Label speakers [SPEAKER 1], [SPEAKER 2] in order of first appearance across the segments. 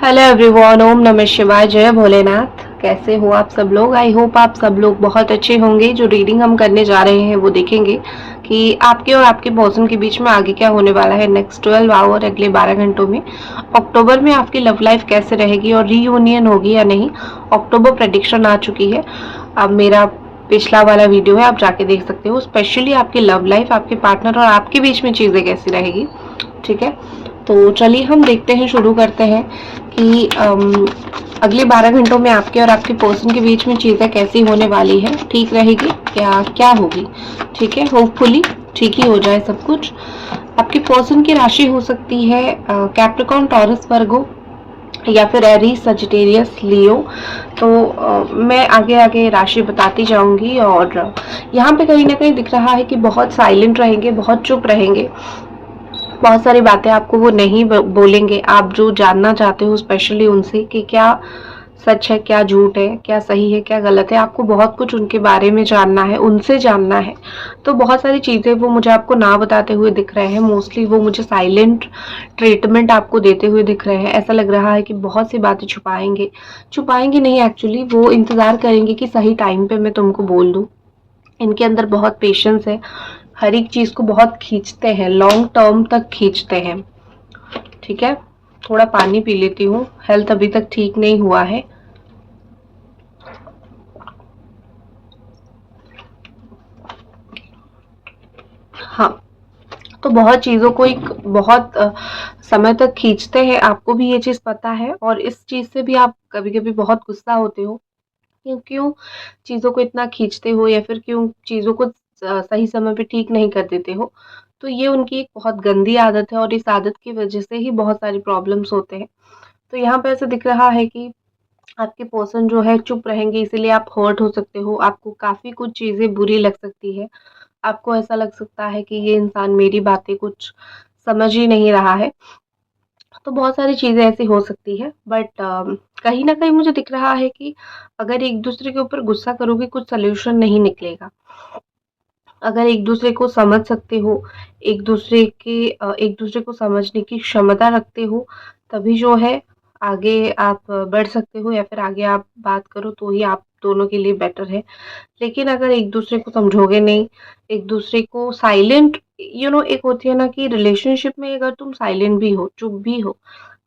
[SPEAKER 1] Hello everyone, ओम नमः शिवाय, जय भोलेनाथ। कैसे हो आप सब लोग? आई होप आप सब लोग बहुत अच्छे होंगे। जो रीडिंग हम करने जा रहे हैं वो देखेंगे कि आपके और आपके पर्सन के बीच में आगे क्या होने वाला है नेक्स्ट 12 आवर, अगले 12 घंटों में। अक्टूबर में आपकी लव लाइफ कैसे रहेगी और रीयूनियन होगी या नहीं। अक्टूबर प्रेडिक्शन आ चुकी है। अब मेरा पिछला वाला वीडियो है, आप जाके देख सकते हो। स्पेशली आपकी लव लाइफ, आपके पार्टनर और आपके बीच में चीज़ें कैसी रहेगी। ठीक है, तो चलिए हम देखते हैं, शुरू करते हैं कि अगले 12 घंटों में आपके और आपके पर्सन के बीच में चीज़ें कैसी होने वाली है। ठीक रहेगी क्या क्या होगी? ठीक है, होपफुली ठीक ही हो जाए सब कुछ। आपके पर्सन की राशि हो सकती है कैप्रिकॉर्न, टॉरस, वर्गो या फिर एरीज, सजिटेरियस, लियो। तो मैं आगे आगे राशि बताती जाऊंगी। और यहाँ पे कहीं ना कहीं दिख रहा है कि बहुत साइलेंट रहेंगे, बहुत चुप रहेंगे। बहुत सारी बातें आपको वो नहीं बोलेंगे। आप जो जानना चाहते हो स्पेशली उनसे कि क्या सच है, क्या झूठ है, क्या सही है, क्या गलत है, आपको बहुत कुछ उनके बारे में जानना है, उनसे जानना है। तो बहुत सारी चीज़ें वो मुझे आपको ना बताते हुए दिख रहे हैं। मोस्टली वो मुझे साइलेंट ट्रीटमेंट आपको देते हुए दिख रहे हैं। ऐसा लग रहा है कि बहुत सी बातें छुपाएंगे। छुपाएंगे नहीं, एक्चुअली वो इंतज़ार करेंगे कि सही टाइम पे मैं तुमको बोल दूँ। इनके अंदर बहुत पेशेंस है। हर एक चीज़ को बहुत खींचते हैं, लॉन्ग टर्म तक खींचते हैं। ठीक है, थोड़ा पानी पी लेती हूँ, हेल्थ अभी तक ठीक नहीं हुआ है। हाँ, तो बहुत चीज़ों को एक बहुत समय तक खींचते हैं। आपको भी ये चीज़ पता है और इस चीज़ से भी आप कभी-कभी बहुत गुस्सा होते हो। क्यों क्यों चीज़ों को इतना खींचते हो या फिर क्यों चीज़ों को सही समय पे ठीक नहीं कर देते हो। तो ये उनकी एक बहुत गंदी आदत है और इस आदत की वजह से ही बहुत सारी प्रॉब्लम्स होते हैं। तो यहाँ पे ऐसा दिख रहा है कि आपके पर्सन जो है चुप रहेंगे, इसीलिए आप हर्ट हो सकते हो। आपको काफ़ी कुछ चीज़ें बुरी लग सकती है। आपको ऐसा लग सकता है कि ये इंसान मेरी बातें कुछ समझ ही नहीं रहा है। तो बहुत सारी चीज़ें ऐसी हो सकती है। बट कहीं न कहीं मुझे दिख रहा है कि अगर एक-दूसरे के ऊपर गुस्सा करोगे कुछ सॉल्यूशन नहीं निकलेगा। अगर एक-दूसरे को समझ सकते हो, एक-दूसरे को समझने की क्षमता रखते हो, तभी जो है आगे आप बढ़ सकते हो या फिर आगे आप बात करो तो ही आप दोनों के लिए बेटर है। लेकिन अगर एक-दूसरे को समझोगे नहीं, एक-दूसरे को साइलेंट एक होती है ना कि रिलेशनशिप में अगर तुम साइलेंट भी हो, चुप भी हो,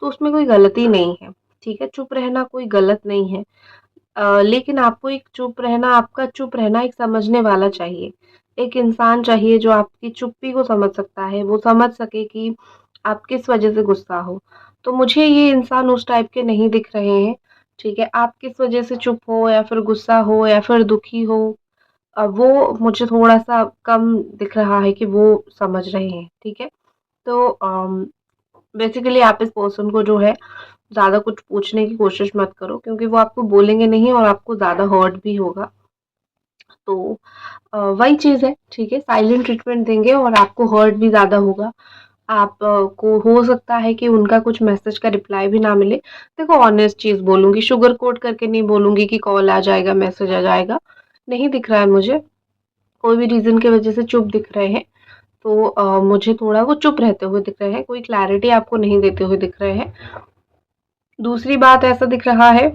[SPEAKER 1] तो उसमें कोई गलती नहीं है। ठीक है? चुप रहना कोई गलत नहीं है। लेकिन आपको एक चुप रहना, आपका चुप रहना एक समझने वाला चाहिए। एक इंसान चाहिए जो आपकी चुप्पी को समझ सकता है, वो समझ सके कि आप किस वजह से गुस्सा हो। तो मुझे ये इंसान उस टाइप के नहीं दिख रहे हैं। ठीक है? आप किस वजह से चुप हो या फिर गुस्सा हो या फिर दुखी हो, वो मुझे थोड़ा-सा कम दिख रहा है कि वो समझ रहे हैं। ठीक है? तो बेसिकली आप इस पर्सन को जो है ज़्यादा कुछ पूछने की कोशिश मत करो, क्योंकि वो आपको बोलेंगे नहीं और आपको ज़्यादा हर्ट भी होगा। तो वही चीज़ है। ठीक है? साइलेंट ट्रीटमेंट देंगे और आपको हर्ट भी ज़्यादा होगा। आप को हो सकता है कि उनका कुछ मैसेज का रिप्लाई भी ना मिले। देखो, ऑनेस्ट चीज़ बोलूँगी, शुगर कोट करके नहीं बोलूँगी कि कॉल आ जाएगा, मैसेज आ जाएगा। नहीं दिख रहा है मुझे। कोई भी रीज़न की वज़ह से चुप दिख रहे हैं। तो मुझे थोड़ा वो चुप रहते हुए दिख रहे हैं, कोई क्लैरिटी आपको नहीं देते हुए दिख रहे हैं। दूसरी बात, ऐसा दिख रहा है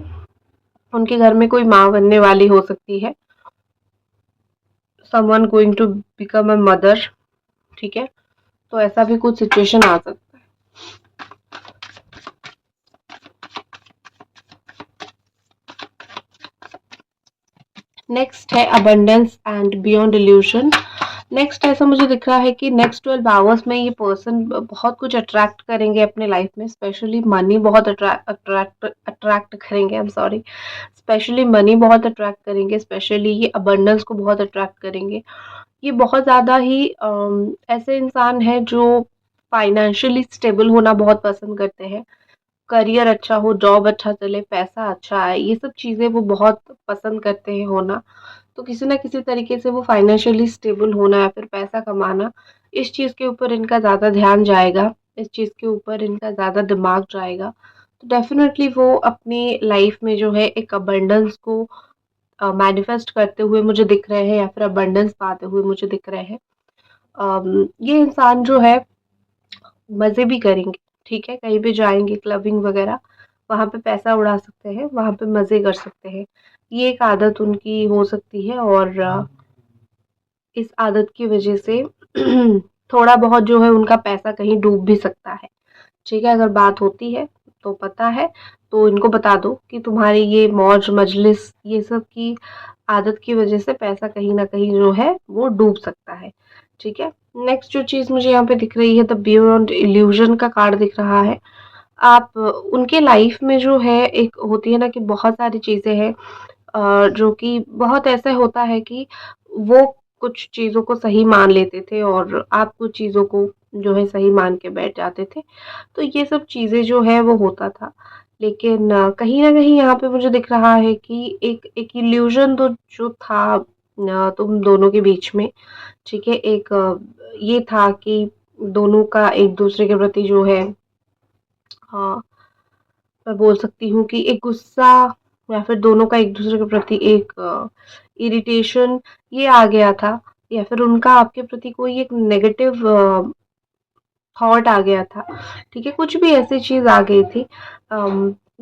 [SPEAKER 1] उनके घर में कोई माँ बनने वाली हो सकती है। Someone going to become a mother. ठीक है? तो ऐसा भी कुछ सिचुएशन आ सकता है। नेक्स्ट है abundance and beyond evolution. Next ऐसा मुझे दिख रहा है कि नेक्स्ट 12 आवर्स में ये पर्सन बहुत कुछ अट्रैक्ट करेंगे अपने लाइफ में। स्पेशली मनी बहुत अट्रैक्ट करेंगे। I am sorry, specially money बहुत अट्रैक्ट करेंगे। स्पेशली ये अबंडेंस को बहुत अट्रैक्ट करेंगे। ये बहुत ज़्यादा ही ऐसे इंसान हैं जो फाइनेंशियली स्टेबल होना बहुत पसंद करते हैं। करियर अच्छा हो, जॉब अच्छा चले, पैसा अच्छा आए, ये सब चीज़ें वो बहुत पसंद करते हैं होना। तो किसी न किसी तरीके से वो फाइनेंशियली स्टेबल होना या फिर पैसा कमाना, इस चीज़ के ऊपर इनका ज़्यादा ध्यान जाएगा, इस चीज़ के ऊपर इनका ज़्यादा दिमाग जाएगा। तो डेफ़िनेटली वो अपनी लाइफ़ में जो है एक अबंडेंस को मैनिफेस्ट करते हुए मुझे दिख रहे हैं या फिर अबंडेंस पाते हुए मुझे दिख रहे हैं। ये इंसान जो है मज़े भी करेंगे। ठीक है? कहीं भी जाएँगे क्लबिंग वगैरह, वहाँ पे पैसा उड़ा सकते हैं, वहाँ पे मज़े कर सकते हैं। ये एक आदत उनकी हो सकती है और इस आदत की वज़ह से थोड़ा बहुत जो है उनका पैसा कहीं डूब भी सकता है। ठीक है, अगर बात होती है तो पता है, तो इनको बता दो कि तुम्हारी ये मौज-मजलिस ये सब की आदत की वज़ह से पैसा कहीं न कहीं जो है वो डूब सकता है। ठीक है? नेक्स्ट जो चीज़ मुझे यहाँ पे दिख रही है द बियॉन्ड इल्यूज़न का कार्ड दिख रहा है। आप उनके लाइफ़ में जो है एक होती है ना कि बहुत सारी चीज़ें हैं जो कि बहुत ऐसा होता है कि वो कुछ चीज़ों को सही मान लेते थे और आप कुछ चीज़ों को जो है सही मान के बैठ जाते थे। तो ये सब चीज़ें जो है वो होता था। लेकिन कहीं न कहीं यहाँ पे मुझे दिख रहा है कि एक एक इल्यूज़न तो जो था तुम दोनों के बीच में, ठीक है? एक ये था कि दोनों का एक-दूसरे के प्रति जो है हाँ, मैं बोल सकती हूँ कि एक गुस्सा या फिर दोनों का एक-दूसरे के प्रति एक इरिटेशन ये आ गया था या फिर उनका आपके प्रति कोई एक नेगेटिव थॉट आ गया था, ठीक है? कुछ भी ऐसी चीज़ आ गई थी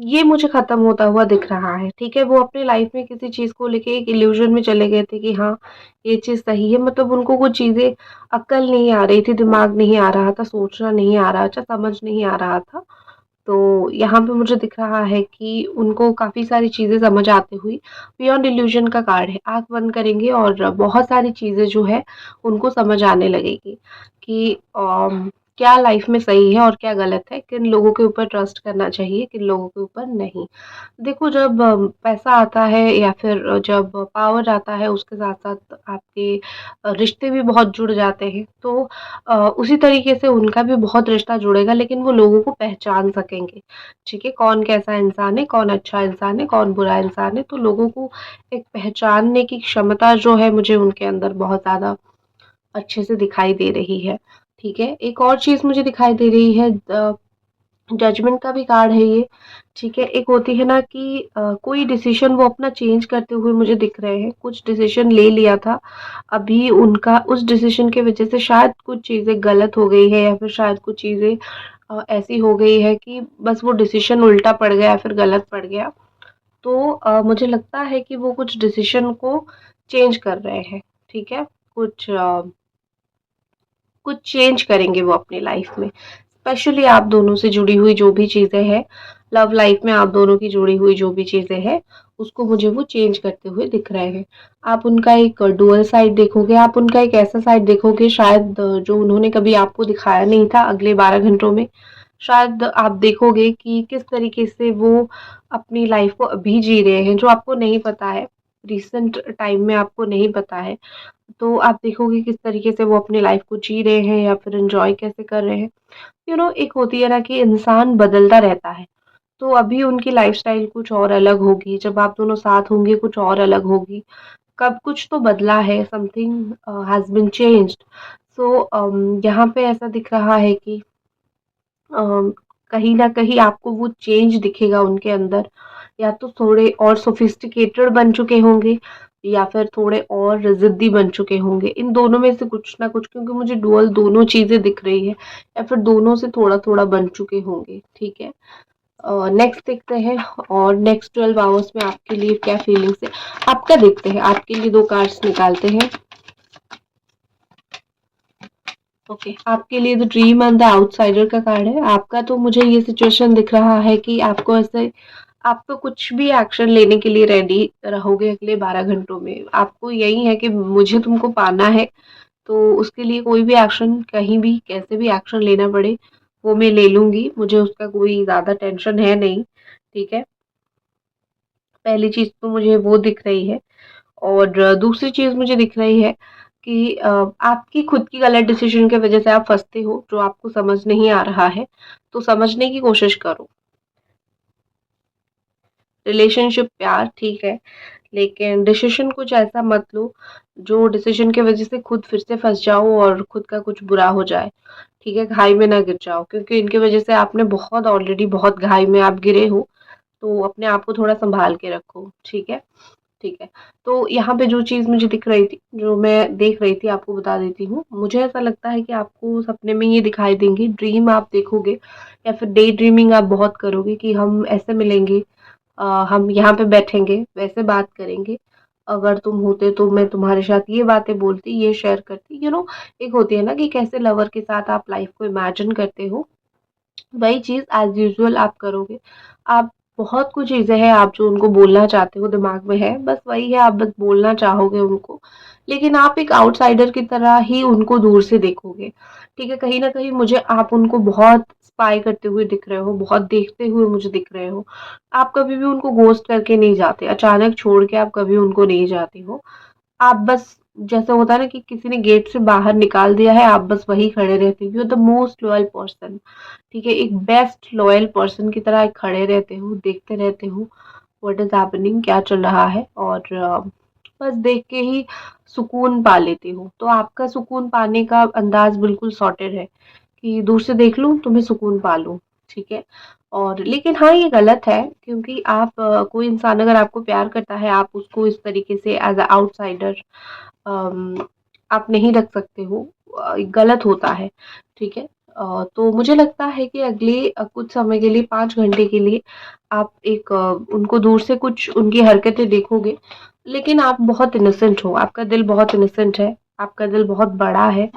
[SPEAKER 1] ये मुझे ख़त्म होता हुआ दिख रहा है, ठीक है? वो अपनी लाइफ़ में किसी चीज़ को लेके एक इल्यूज़न में चले गए थे कि हाँ, ये चीज़ सही है मतलब उनको कुछ चीज़ें अक्ल नहीं आ रही थी, दिमाग नहीं आ रहा था, सोचना नहीं आ रहा था, समझ नहीं आ रहा था। तो यहाँ पे मुझे दिख रहा है कि उनको काफ़ी सारी चीज़ें समझ आती हुई बियॉन्ड इल्यूज़न का कार्ड है। आँख बंद करेंगे और बहुत सारी चीज़ें जो है उनको समझ आने लगेगी कि क्या लाइफ़ में सही है और क्या गलत है, किन लोगों के ऊपर ट्रस्ट करना चाहिए, किन लोगों के ऊपर नहीं। देखो जब पैसा आता है या फिर जब पावर आता है उसके साथ-साथ आपके रिश्ते भी बहुत जुड़ जाते हैं। तो उसी तरीके से उनका भी बहुत रिश्ता जुड़ेगा लेकिन वो लोगों को पहचान सकेंगे, ठीक है? कौन कैसा इंसान है, कौन अच्छा इंसान है, कौन बुरा इंसान है। तो लोगों को एक पहचानने की क्षमता जो है मुझे उनके अंदर बहुत ज़्यादा अच्छे से दिखाई दे रही है, ठीक है? एक और चीज़ मुझे दिखाई दे रही है जजमेंट का भी कार्ड है ये, ठीक है? एक होती है ना कि कोई डिसीज़न वो अपना चेंज करते हुए मुझे दिख रहे हैं, कुछ डिसीज़न ले लिया था, अभी उनका उस डिसीज़न की वज़ह से शायद कुछ चीज़ें गलत हो गई है या फिर शायद कुछ चीज़ें ऐसी हो गई है कि बस वो डिसीज़न उल्टा पड़ गया या फिर गलत पड़ गया। तो मुझे लगता है कि वो कुछ डिसीज़न को चेंज कर रहे हैं, ठीक है? कुछ चेंज करेंगे वो अपनी लाइफ़ में। स्पेशली आप दोनों से जुड़ी हुई जो भी चीज़ें हैं, लव लाइफ में आप दोनों की जुड़ी हुई जो भी चीज़ें हैं, उसको मुझे वो चेंज करते हुए दिख रहे हैं। आप उनका एक डुअल साइड देखोगे, आप उनका एक ऐसा साइड देखोगे शायद जो उन्होंने कभी आपको दिखाया नहीं था अगले 12 घंटों में। शायद आप देखोगे कि किस तरीके से वो अपनी लाइफ को अभी जी रहे हैं, जो आपको नहीं पता है, रिसेंट टाइम में आपको नहीं पता है। तो आप देखोगे किस तरीके से वो अपनी लाइफ को जी रहे हैं या फिर एन्जॉय कैसे कर रहे हैं। एक होती है ना कि इंसान बदलता रहता है, तो अभी उनकी लाइफ़स्टाइल कुछ और अलग होगी, जब आप दोनों साथ होंगे कुछ और अलग होगी। कब कुछ तो बदला है, समथिंग हैज़ बीन चेंज्ड। सो यहाँ पे ऐसा दिख रहा है कि अम, कहीं न कहीं आपको वो चेंज दिखेगा उनके अंदर, या तो थोड़े और सोफिस्टिकेटेड बन चुके होंगे या फिर थोड़े और ज़िद्दी बन चुके होंगे। इन दोनों में से कुछ ना कुछ, क्योंकि मुझे डुअल दोनों चीज़ें दिख रही है या फिर दोनों से थोड़ा-थोड़ा बन चुके होंगे, ठीक है? नेक्स्ट देखते हैं और नेक्स्ट 12 आवर्स में आपके लिए क्या फीलिंग्स है, आपका देखते हैं। आपके लिए 2 कार्ड्स निकालते हैं। ओके, आपके लिए the dream and the outsider का कार्ड है। आपका तो मुझे ये सिचुएशन दिख रहा है कि आपको ऐसे आप तो कुछ भी एक्शन लेने के लिए रेडी रहोगे अगले 12 घंटों में। आपको यही है कि मुझे तुमको पाना है, तो उसके लिए कोई भी एक्शन कहीं भी कैसे भी एक्शन लेना पड़े, वो मैं ले लूँगी। मुझे उसका कोई ज़्यादा टेंशन है नहीं, ठीक है? पहली चीज़ तो मुझे वो दिख रही है और दूसरी चीज़ मुझे दिख रही है कि आपकी खुद की गलत डिसीज़न की वज़ह से आप फँसते हो, जो आपको समझ नहीं आ रहा है, तो समझने की कोशिश करो। रिलेशनशिप प्यार ठीक है, लेकिन डिसीज़न कुछ ऐसा मत लो, जो डिसीज़न की वज़ह से खुद फिर से फँस जाओ और खुद का कुछ बुरा हो जाए, ठीक है? घाई में ना गिर जाओ क्योंकि इनकी वज़ह से आपने बहुत ऑलरेडी बहुत घाई में आप गिरे हो, तो अपने आप को थोड़ा सँभाल के रखो, ठीक है? ठीक है। तो यहाँ पे जो चीज़ मुझे दिख रही थी, जो मैं देख रही थी आपको बता देती हूँ। मुझे ऐसा लगता है कि आपको सपने में ये दिखाई देंगे, ड्रीम आप देखोगे या फिर डे ड्रीमिंग आप बहुत करोगे कि हम ऐसे मिलेंगे, हम यहाँ पे बैठेंगे, वैसे बात करेंगे। अगर तुम होते तो मैं तुम्हारे साथ ये बातें बोलती, ये शेयर करती, एक होती है ना कि कैसे लवर के साथ आप लाइफ को इमेजिन करते हो, वही चीज़ एज़ यूजुअल आप करोगे। आप बहुत कुछ चीज़ें हैं आप जो उनको बोलना चाहते हो दिमाग में है, बस वही है आप बस बोलना चाहोगे उनको, लेकिन आप एक आउटसाइडर की तरह ही उनको दूर से देखोगे, ठीक है? कहीं न कहीं मुझे आप उनको बहुत स्पाई करते हुए दिख रहे हो, बहुत देखते हुए मुझे दिख रहे हो। आप कभी भी उनको घोस्ट करके नहीं जाते, अचानक छोड़ के आप कभी उनको नहीं जाते हो। आप बस जैसे होता है ना कि किसी ने गेट से बाहर निकाल दिया है, आप बस वहीं खड़े रहते हो। You are the most loyal person, ठीक है? एक बेस्ट लॉयल पर्सन की तरह खड़े रहते हो, देखते रहते हो व्हाट इज़ हैपनिंग, क्या चल रहा है, और बस देख के ही सुकून पा लेते हो। तो आपका सुकून पाने का अंदाज़ बिल्कुल सॉर्टेड है कि दूर से देख लूँ, तुम्हें सुकून पा लूँ, ठीक है? और लेकिन हाँ, ये गलत है क्योंकि कोई इंसान अगर आपको प्यार करता है, आप उसको इस तरीके से एज़ अ आउटसाइडर आप नहीं रख सकते हो, गलत होता है, ठीक है? तो मुझे लगता है कि अगले कुछ समय के लिए 5 घंटे के लिए आप उनको दूर से कुछ उनकी हरकतें देखोगे, लेकिन आप बहुत इनोसेंट हो, आपका दिल बहुत इनोसेंट है, आपका दिल बहुत बड़ा है,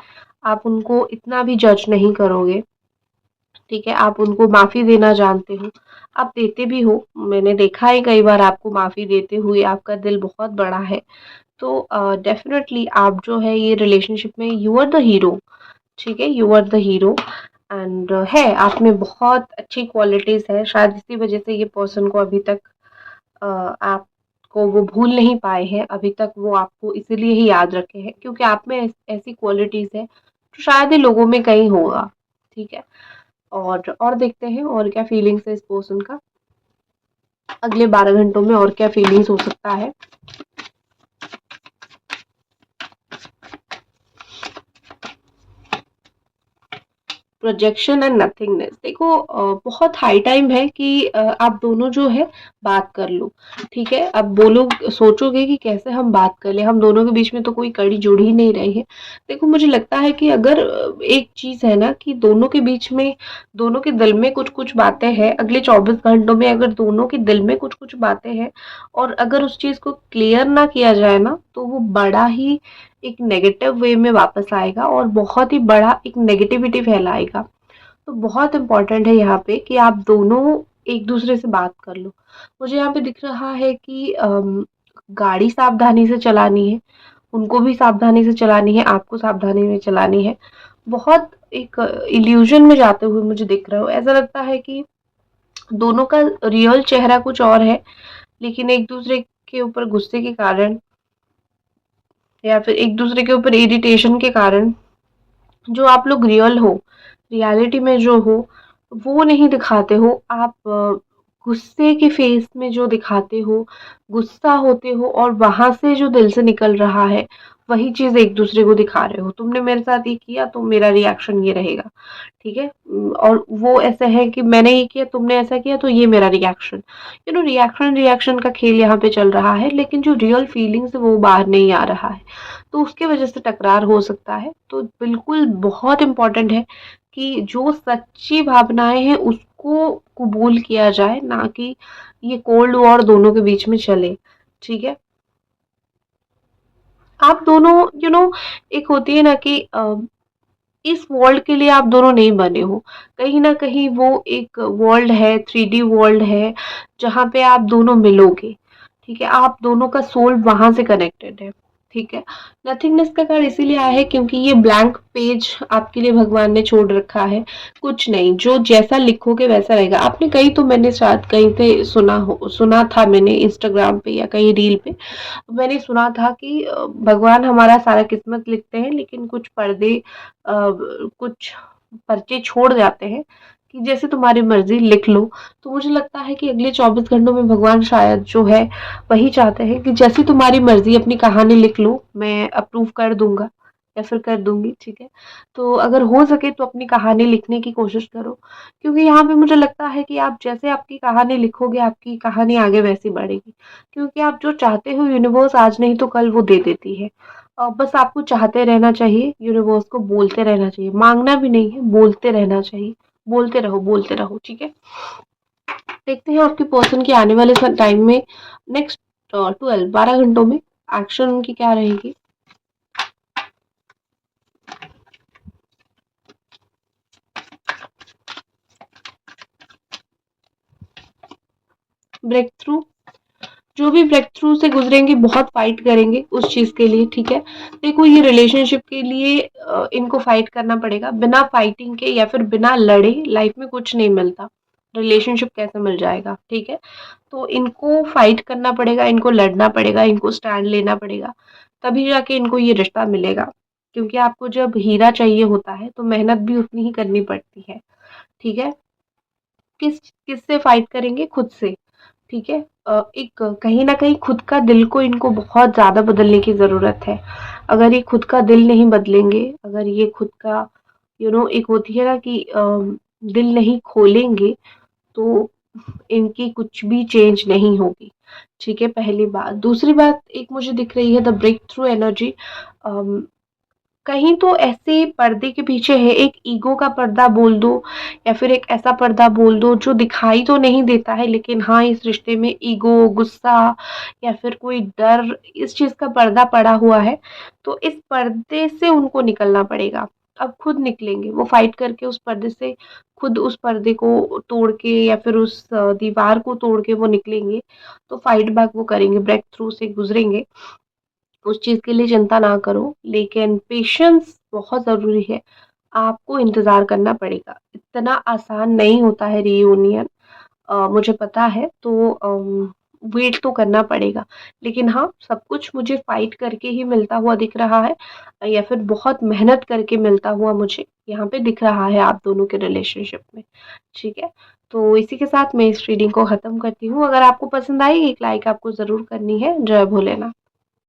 [SPEAKER 1] आप उनको इतना भी जज नहीं करोगे, ठीक है? आप उनको माफ़ी देना जानते हो, आप देते भी हो, मैंने देखा है कई बार आपको माफ़ी देते हुए, आपका दिल बहुत बड़ा है। तो डेफ़िनेटली आप जो है ये रिलेशनशिप में यू आर द हीरो, ठीक है? You are the hero and है आप में बहुत अच्छी क्वालिटीज़ है, शायद इसी वज़ह से ये पर्सन को अभी तक आपको वो भूल नहीं पाए हैं, अभी तक वो आपको इसीलिए ही याद रखे हैं क्योंकि आप में ऐसी क्वालिटीज़ है, जो शायद ही लोगों में कहीं होगा, ठीक है? और देखते हैं और क्या फीलिंग्स है इस पर्सन का, अगले 12 घंटों में और क्या फीलिंग्स हो सकता है। प्रोजेक्शन एंड नथिंगनेस, देखो बहुत हाई टाइम है कि आप दोनों जो है बात कर लो, ठीक है? अब बोलो सोचोगे कि कैसे हम बात कर ले, हम दोनों के बीच में तो कोई कड़ी जुड़ ही नहीं रही है। देखो मुझे लगता है कि अगर एक चीज़ है ना कि दोनों के बीच में, दोनों के दिल में कुछ कुछ बातें हैं, अगले 24 घंटों में अगर दोनों के दिल में कुछ कुछ बातें हैं और अगर उस चीज़ को क्लियर ना किया जाए ना, तो वो बड़ा ही एक नेगेटिव वे में वापस आएगा और बहुत ही बड़ा एक नेगेटिविटी फैलाएगा। तो बहुत इम्पोर्टेंट है यहाँ पे कि आप दोनों एक दूसरे से बात कर लो। मुझे यहाँ पे दिख रहा है कि गाड़ी सावधानी से चलानी है, उनको भी सावधानी से चलानी है, आपको सावधानी में चलानी है। बहुत एक इल्यूजन में जाते हुए मुझे दिख रहे हो। ऐसा लगता है कि दोनों का रियल चेहरा कुछ और है, लेकिन एक दूसरे के ऊपर गुस्से के कारण या फिर एक दूसरे के ऊपर इरिटेशन के कारण जो आप लोग रियल हो, रियलिटी में जो हो, वो नहीं दिखाते हो। आप गुस्से के फेस में जो दिखाते हो, गुस्सा होते हो और वहाँ से जो दिल से निकल रहा है, वही चीज़ एक दूसरे को दिखा रहे हो। तुमने मेरे साथ ये किया तो मेरा रिएक्शन ये रहेगा, ठीक है? और वो ऐसा है कि मैंने ये किया, तुमने ऐसा किया तो ये मेरा रिएक्शन। रिएक्शन रिएक्शन का खेल यहाँ पे चल रहा है, लेकिन जो रियल फीलिंग्स है वो बाहर नहीं आ रहा है। तो उसकी वजह से टकरार हो सकता है। तो बिल्कुल बहुत इम्पोर्टेंट है कि जो सच्ची भावनाएँ हैं उसको कबूल किया जाए, ना कि ये कोल्ड वॉर दोनों के बीच में चले, ठीक है? आप दोनों एक होती है ना कि इस वर्ल्ड के लिए आप दोनों नहीं बने हो। कहीं न कहीं वो एक वर्ल्ड है, 3D वर्ल्ड है, जहाँ पे आप दोनों मिलोगे, ठीक है? आप दोनों का सोल वहाँ से कनेक्टेड है, ठीक है? नथिंगनेस का कार्ड इसीलिए आया है क्योंकि ये ब्लैंक पेज आपके लिए भगवान ने छोड़ रखा है। कुछ नहीं, जो जैसा लिखोगे वैसा रहेगा। आपने कहीं तो मैंने शायद कहीं पे सुना था मैंने इंस्टाग्राम पे या कहीं रील पे, मैंने सुना था कि भगवान हमारा सारा किस्मत लिखते हैं लेकिन कुछ पर्चे छोड़ जाते हैं कि जैसे तुम्हारी मर्जी लिख लो। तो मुझे लगता है कि अगले 24 घंटों में भगवान शायद जो है वही चाहते हैं कि जैसी तुम्हारी मर्जी अपनी कहानी लिख लो, मैं अप्रूव कर दूंगा, या फिर कर दूँगी, ठीक है? तो अगर हो सके तो अपनी कहानी लिखने की कोशिश करो, क्योंकि यहाँ पे मुझे लगता है कि आप जैसे आपकी कहानी लिखोगे, आपकी कहानी आगे वैसे बढ़ेगी। क्योंकि आप जो चाहते हो यूनिवर्स आज नहीं तो कल वो दे देती है। बस आपको चाहते रहना चाहिए, यूनिवर्स को बोलते रहना चाहिए, माँगना भी नहीं है, बोलते रहना चाहिए। बोलते रहो, ठीक है? देखते हैं आपके पर्सन की आने वाले टाइम में नेक्स्ट 12 घंटों में एक्शन उनकी क्या रहेगी। ब्रेक थ्रू, जो भी ब्रेक थ्रू से गुजरेंगे बहुत फाइट करेंगे उस चीज के लिए, ठीक है? देखो ये रिलेशनशिप के लिए इनको फाइट करना पड़ेगा। बिना फाइटिंग के या फिर बिना लड़े लाइफ में कुछ नहीं मिलता। रिलेशनशिप कैसे मिल जाएगा, ठीक है? तो इनको फाइट करना पड़ेगा, इनको लड़ना पड़ेगा, इनको स्टैंड लेना पड़ेगा, तभी जाके इनको ये रिश्ता मिलेगा। क्योंकि आपको जब हीरा चाहिए होता है तो मेहनत भी उतनी ही करनी पड़ती है, ठीक है? किससे फाइट करेंगे? खुद से, ठीक है? एक कहीं न कहीं खुद का दिल को इनको बहुत ज़्यादा बदलने की ज़रूरत है। अगर ये खुद का दिल नहीं बदलेंगे, अगर ये खुद का एक होती है ना कि दिल नहीं खोलेंगे, तो इनकी कुछ भी चेंज नहीं होगी, ठीक है? पहली बात। दूसरी बात एक मुझे दिख रही है द ब्रेक थ्रू एनर्जी। अम, कहीं तो ऐसे पर्दे के पीछे है, एक ईगो का पर्दा बोल दो या फिर एक ऐसा पर्दा बोल दो जो दिखाई तो नहीं देता है, लेकिन हाँ इस रिश्ते में ईगो, गुस्सा या फिर कोई डर, इस चीज का पर्दा पड़ा हुआ है। तो इस पर्दे से उनको निकलना पड़ेगा। अब खुद निकलेंगे वो फाइट करके उस पर्दे से, खुद उस पर्दे को तोड़ के या फिर उस दीवार को तोड़ के वो निकलेंगे। तो फाइट बैक वो करेंगे, ब्रेक थ्रू से गुजरेंगे। उस चीज़ के लिए चिंता ना करो, लेकिन पेशेंस बहुत ज़रूरी है। आपको इंतज़ार करना पड़ेगा, इतना आसान नहीं होता है रियूनियन। मुझे पता है, तो वेट तो करना पड़ेगा। लेकिन हाँ, सब कुछ मुझे फाइट करके ही मिलता हुआ दिख रहा है, या फिर बहुत मेहनत करके मिलता हुआ मुझे यहाँ पे दिख रहा है आप दोनों के रिलेशनशिप में, ठीक है? तो इसी के साथ मैं इस रीडिंग को ख़त्म करती हूँ। अगर आपको पसंद आई, एक लाइक आपको ज़रूर करनी है। जय भोलेनाथ।